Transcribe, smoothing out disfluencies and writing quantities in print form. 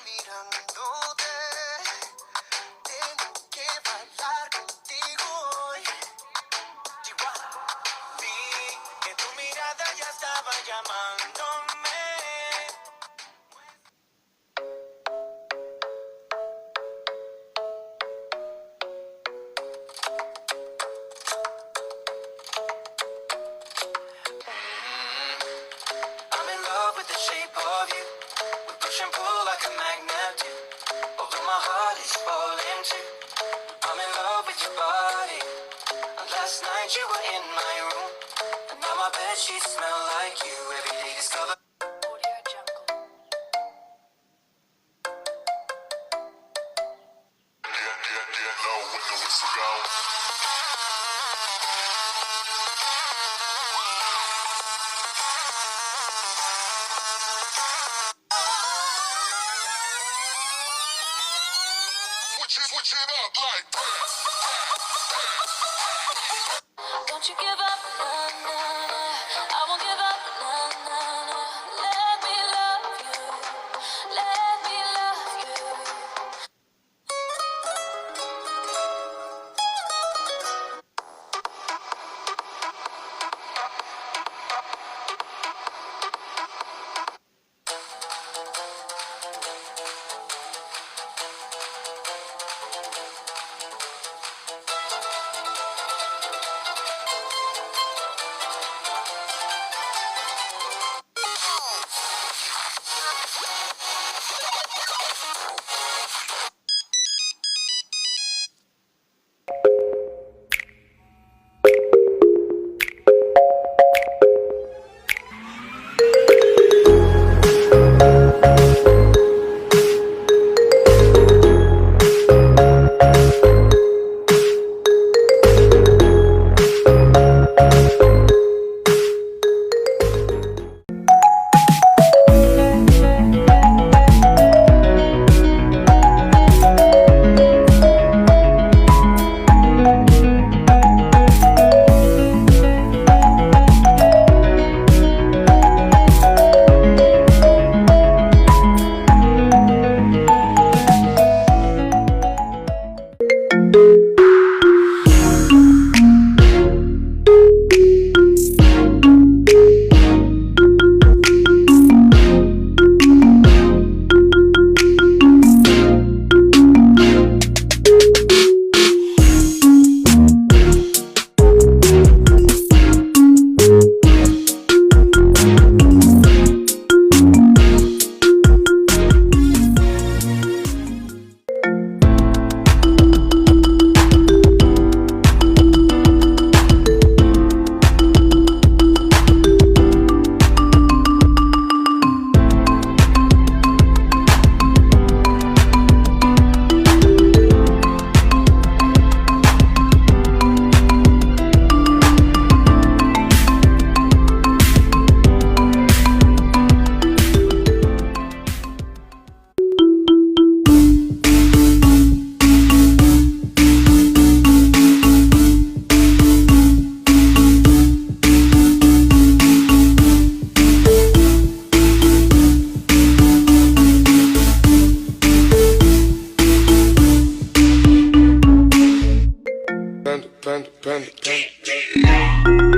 mirándote. Tengo que bailar contigo hoy. Chihuahua. Vi que tu mirada ya estaba llamándome. I'm in love with the shape of you. We push and pull like a magnet do. Although my heart is falling too. I'm in love with your body. And last night you were in my room. And now my bedsheets smell like you. Every day discover. Audio Jungle. Low when the whistle goes. Switch it up like that. Don't you give up, nah, nah, nah. I won't give up, nah, nah, nah. Let me love you. Let me love you. Panda.